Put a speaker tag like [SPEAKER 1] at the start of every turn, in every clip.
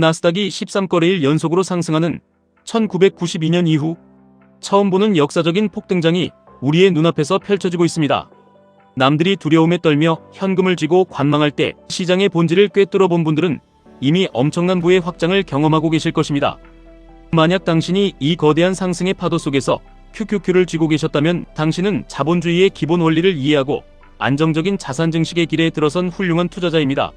[SPEAKER 1] 나스닥이 13거래일 연속으로 상승하는 1992년 이후 처음 보는 역사적인 폭등장이 우리의 눈앞에서 펼쳐지고 있습니다. 남들이 두려움에 떨며 현금을 쥐고 관망할 때 시장의 본질을 꿰뚫어 본 분들은 이미 엄청난 부의 확장을 경험하고 계실 것입니다. 만약 당신이 이 거대한 상승의 파도 속에서 QQQ를 쥐고 계셨다면 당신은 자본주의의 기본 원리를 이해하고 안정적인 자산 증식의 길에 들어선 훌륭한 투자자입니다.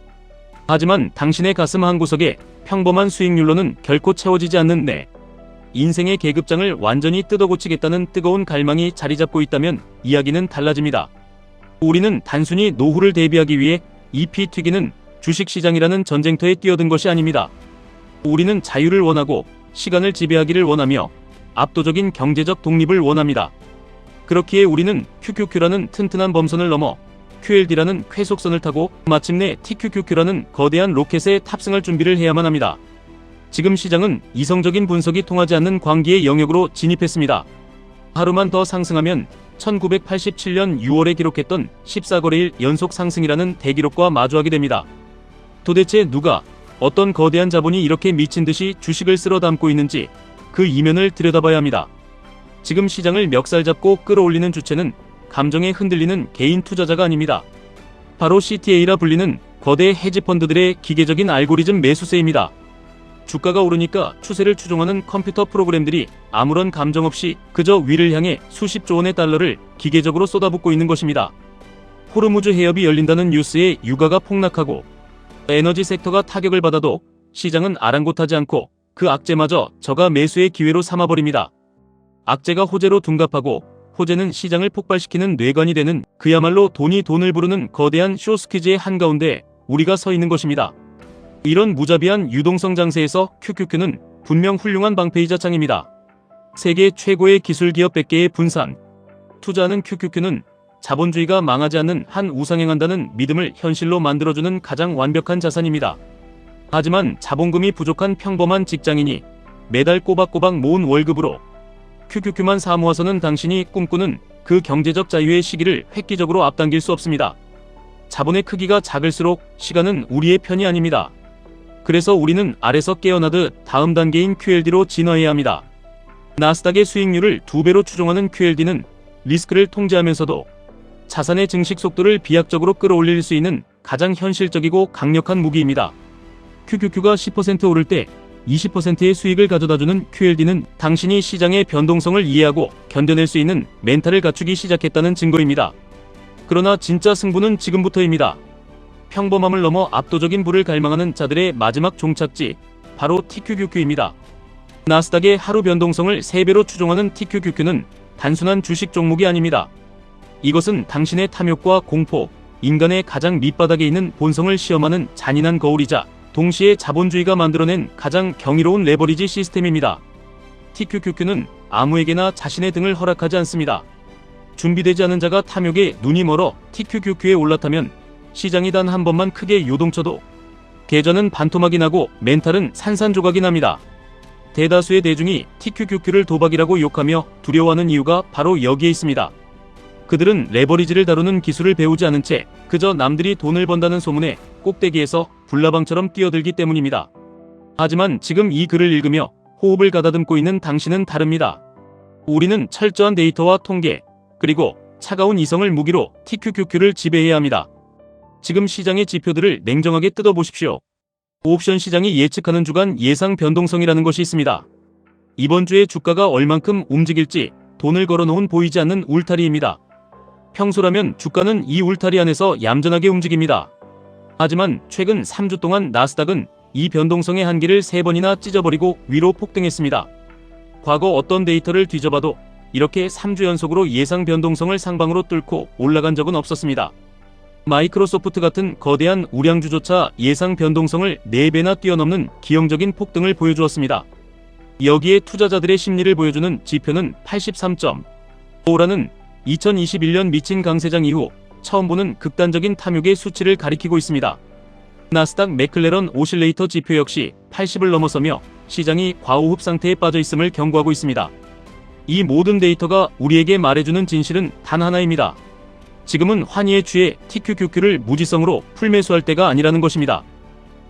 [SPEAKER 1] 하지만 당신의 가슴 한구석에 평범한 수익률로는 결코 채워지지 않는 내 인생의 계급장을 완전히 뜯어고치겠다는 뜨거운 갈망이 자리잡고 있다면 이야기는 달라집니다. 우리는 단순히 노후를 대비하기 위해 잎이 튀기는 주식시장이라는 전쟁터에 뛰어든 것이 아닙니다. 우리는 자유를 원하고 시간을 지배하기를 원하며 압도적인 경제적 독립을 원합니다. 그렇기에 우리는 QQQ라는 튼튼한 범선을 넘어 QLD라는 쾌속선을 타고 마침내 TQQQ라는 거대한 로켓에 탑승할 준비를 해야만 합니다. 지금 시장은 이성적인 분석이 통하지 않는 광기의 영역으로 진입했습니다. 하루만 더 상승하면 1987년 6월에 기록했던 14거래일 연속 상승이라는 대기록과 마주하게 됩니다. 도대체 누가, 어떤 거대한 자본이 이렇게 미친 듯이 주식을 쓸어 담고 있는지 그 이면을 들여다봐야 합니다. 지금 시장을 멱살 잡고 끌어올리는 주체는 감정에 흔들리는 개인 투자자가 아닙니다. 바로 CTA라 불리는 거대 헤지펀드들의 기계적인 알고리즘 매수세입니다. 주가가 오르니까 추세를 추종하는 컴퓨터 프로그램들이 아무런 감정 없이 그저 위를 향해 수십조 원의 달러를 기계적으로 쏟아붓고 있는 것입니다. 호르무즈 해협이 열린다는 뉴스에 유가가 폭락하고 에너지 섹터가 타격을 받아도 시장은 아랑곳하지 않고 그 악재마저 저가 매수의 기회로 삼아버립니다. 악재가 호재로 둔갑하고 호재는 시장을 폭발시키는 뇌관이 되는 그야말로 돈이 돈을 부르는 거대한 쇼스퀴즈의 한가운데 우리가 서 있는 것입니다. 이런 무자비한 유동성 장세에서 QQQ는 분명 훌륭한 방패이자 창입니다. 세계 최고의 기술 기업 100개의 분산. 투자하는 QQQ는 자본주의가 망하지 않는 한 우상행한다는 믿음을 현실로 만들어주는 가장 완벽한 자산입니다. 하지만 자본금이 부족한 평범한 직장인이 매달 꼬박꼬박 모은 월급으로 QQQ만 사모아서는 당신이 꿈꾸는 그 경제적 자유의 시기를 획기적으로 앞당길 수 없습니다. 자본의 크기가 작을수록 시간은 우리의 편이 아닙니다. 그래서 우리는 알에서 깨어나듯 다음 단계인 QLD로 진화해야 합니다. 나스닥의 수익률을 2배로 추종하는 QLD는 리스크를 통제하면서도 자산의 증식 속도를 비약적으로 끌어올릴 수 있는 가장 현실적이고 강력한 무기입니다. QQQ가 10% 오를 때 20%의 수익을 가져다주는 QLD는 당신이 시장의 변동성을 이해하고 견뎌낼 수 있는 멘탈을 갖추기 시작했다는 증거입니다. 그러나 진짜 승부는 지금부터입니다. 평범함을 넘어 압도적인 부를 갈망하는 자들의 마지막 종착지, 바로 TQQQ입니다. 나스닥의 하루 변동성을 3배로 추종하는 TQQQ는 단순한 주식 종목이 아닙니다. 이것은 당신의 탐욕과 공포, 인간의 가장 밑바닥에 있는 본성을 시험하는 잔인한 거울이자 동시에 자본주의가 만들어낸 가장 경이로운 레버리지 시스템입니다. TQQQ는 아무에게나 자신의 등을 허락하지 않습니다. 준비되지 않은 자가 탐욕에 눈이 멀어 TQQQ에 올라타면 시장이 단 한 번만 크게 요동쳐도 계좌는 반토막이 나고 멘탈은 산산조각이 납니다. 대다수의 대중이 TQQQ를 도박이라고 욕하며 두려워하는 이유가 바로 여기에 있습니다. 그들은 레버리지를 다루는 기술을 배우지 않은 채 그저 남들이 돈을 번다는 소문에 꼭대기에서 불나방처럼 뛰어들기 때문입니다. 하지만 지금 이 글을 읽으며 호흡을 가다듬고 있는 당신은 다릅니다. 우리는 철저한 데이터와 통계, 그리고 차가운 이성을 무기로 TQQQ를 지배해야 합니다. 지금 시장의 지표들을 냉정하게 뜯어보십시오. 옵션 시장이 예측하는 주간 예상 변동성이라는 것이 있습니다. 이번 주에 주가가 얼만큼 움직일지 돈을 걸어놓은 보이지 않는 울타리입니다. 평소라면 주가는 이 울타리 안에서 얌전하게 움직입니다. 하지만 최근 3주 동안 나스닥은 이 변동성의 한계를 3번이나 찢어버리고 위로 폭등했습니다. 과거 어떤 데이터를 뒤져봐도 이렇게 3주 연속으로 예상 변동성을 상방으로 뚫고 올라간 적은 없었습니다. 마이크로소프트 같은 거대한 우량주조차 예상 변동성을 4배나 뛰어넘는 기형적인 폭등을 보여주었습니다. 여기에 투자자들의 심리를 보여주는 지표는 83.5라는 2021년 미친 강세장 이후 처음 보는 극단적인 탐욕의 수치를 가리키고 있습니다. 나스닥 맥클레런 오실레이터 지표 역시 80을 넘어서며 시장이 과호흡 상태에 빠져 있음을 경고하고 있습니다. 이 모든 데이터가 우리에게 말해주는 진실은 단 하나입니다. 지금은 환희에 취해 TQQQ를 무지성으로 풀매수할 때가 아니라는 것입니다.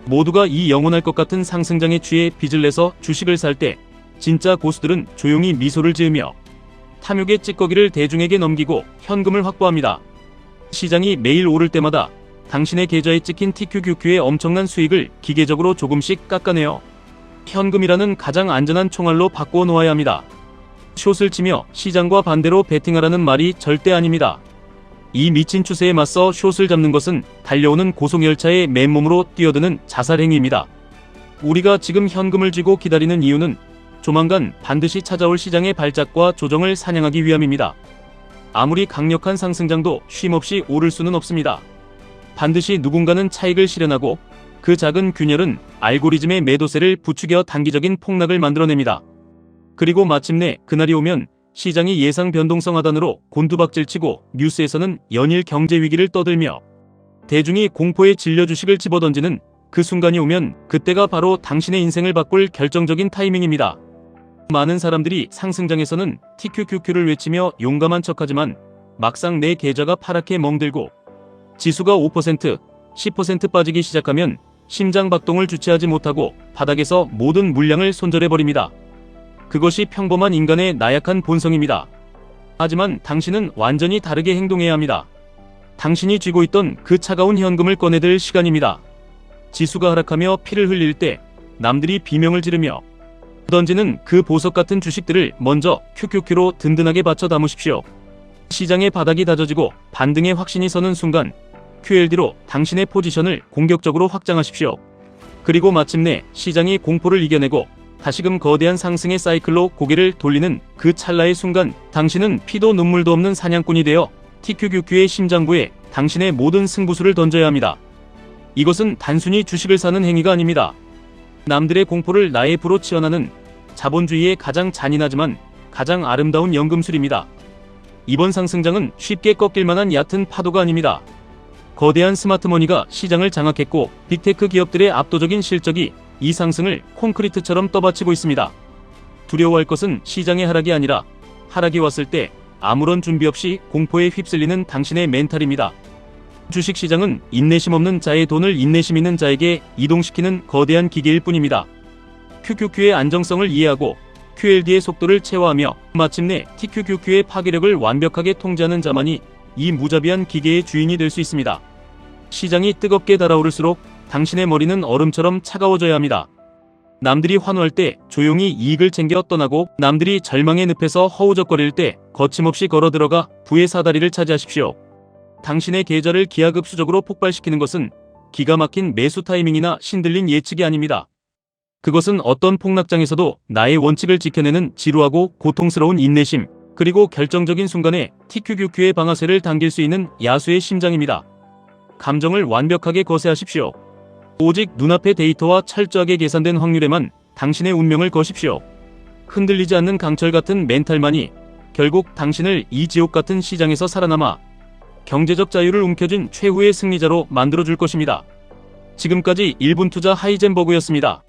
[SPEAKER 1] 모두가 이 영원할 것 같은 상승장에 취해 빚을 내서 주식을 살 때 진짜 고수들은 조용히 미소를 지으며 탐욕의 찌꺼기를 대중에게 넘기고 현금을 확보합니다. 시장이 매일 오를 때마다 당신의 계좌에 찍힌 TQQQ의 엄청난 수익을 기계적으로 조금씩 깎아내어 현금이라는 가장 안전한 총알로 바꾸어 놓아야 합니다. 숏을 치며 시장과 반대로 베팅하라는 말이 절대 아닙니다. 이 미친 추세에 맞서 숏을 잡는 것은 달려오는 고속열차에 맨몸으로 뛰어드는 자살행위입니다. 우리가 지금 현금을 쥐고 기다리는 이유는 조만간 반드시 찾아올 시장의 발작과 조정을 사냥하기 위함입니다. 아무리 강력한 상승장도 쉼없이 오를 수는 없습니다. 반드시 누군가는 차익을 실현하고 그 작은 균열은 알고리즘의 매도세를 부추겨 단기적인 폭락을 만들어냅니다. 그리고 마침내 그날이 오면 시장이 예상 변동성 하단으로 곤두박질치고 뉴스에서는 연일 경제 위기를 떠들며 대중이 공포에 질려 주식을 집어던지는 그 순간이 오면 그때가 바로 당신의 인생을 바꿀 결정적인 타이밍입니다. 많은 사람들이 상승장에서는 TQQQ를 외치며 용감한 척하지만 막상 내 계좌가 파랗게 멍들고 지수가 5%, 10% 빠지기 시작하면 심장박동을 주체하지 못하고 바닥에서 모든 물량을 손절해버립니다. 그것이 평범한 인간의 나약한 본성입니다. 하지만 당신은 완전히 다르게 행동해야 합니다. 당신이 쥐고 있던 그 차가운 현금을 꺼내들 시간입니다. 지수가 하락하며 피를 흘릴 때 남들이 비명을 지르며 던지는 그 보석 같은 주식들을 먼저 QQQ로 든든하게 받쳐 담으십시오. 시장의 바닥이 다져지고 반등의 확신이 서는 순간 QLD로 당신의 포지션을 공격적으로 확장하십시오. 그리고 마침내 시장이 공포를 이겨내고 다시금 거대한 상승의 사이클로 고개를 돌리는 그 찰나의 순간 당신은 피도 눈물도 없는 사냥꾼이 되어 TQQQ의 심장부에 당신의 모든 승부수를 던져야 합니다. 이것은 단순히 주식을 사는 행위가 아닙니다. 남들의 공포를 나의 부로 치환하는 자본주의의 가장 잔인하지만 가장 아름다운 연금술입니다. 이번 상승장은 쉽게 꺾일 만한 얕은 파도가 아닙니다. 거대한 스마트머니가 시장을 장악했고 빅테크 기업들의 압도적인 실적이 이 상승을 콘크리트처럼 떠받치고 있습니다. 두려워할 것은 시장의 하락이 아니라 하락이 왔을 때 아무런 준비 없이 공포에 휩쓸리는 당신의 멘탈입니다. 주식시장은 인내심 없는 자의 돈을 인내심 있는 자에게 이동시키는 거대한 기계일 뿐입니다. QQQ의 안정성을 이해하고 QLD의 속도를 체화하며 마침내 TQQQ의 파괴력을 완벽하게 통제하는 자만이 이 무자비한 기계의 주인이 될 수 있습니다. 시장이 뜨겁게 달아오를수록 당신의 머리는 얼음처럼 차가워져야 합니다. 남들이 환호할 때 조용히 이익을 챙겨 떠나고 남들이 절망의 늪에서 허우적거릴 때 거침없이 걸어들어가 부의 사다리를 차지하십시오. 당신의 계좌를 기하급수적으로 폭발시키는 것은 기가 막힌 매수 타이밍이나 신들린 예측이 아닙니다. 그것은 어떤 폭락장에서도 나의 원칙을 지켜내는 지루하고 고통스러운 인내심, 그리고 결정적인 순간에 TQQQ의 방아쇠를 당길 수 있는 야수의 심장입니다. 감정을 완벽하게 거세하십시오. 오직 눈앞의 데이터와 철저하게 계산된 확률에만 당신의 운명을 거십시오. 흔들리지 않는 강철 같은 멘탈만이 결국 당신을 이 지옥 같은 시장에서 살아남아 경제적 자유를 움켜쥔 최후의 승리자로 만들어줄 것입니다. 지금까지 1분 투자 하이젠버그였습니다.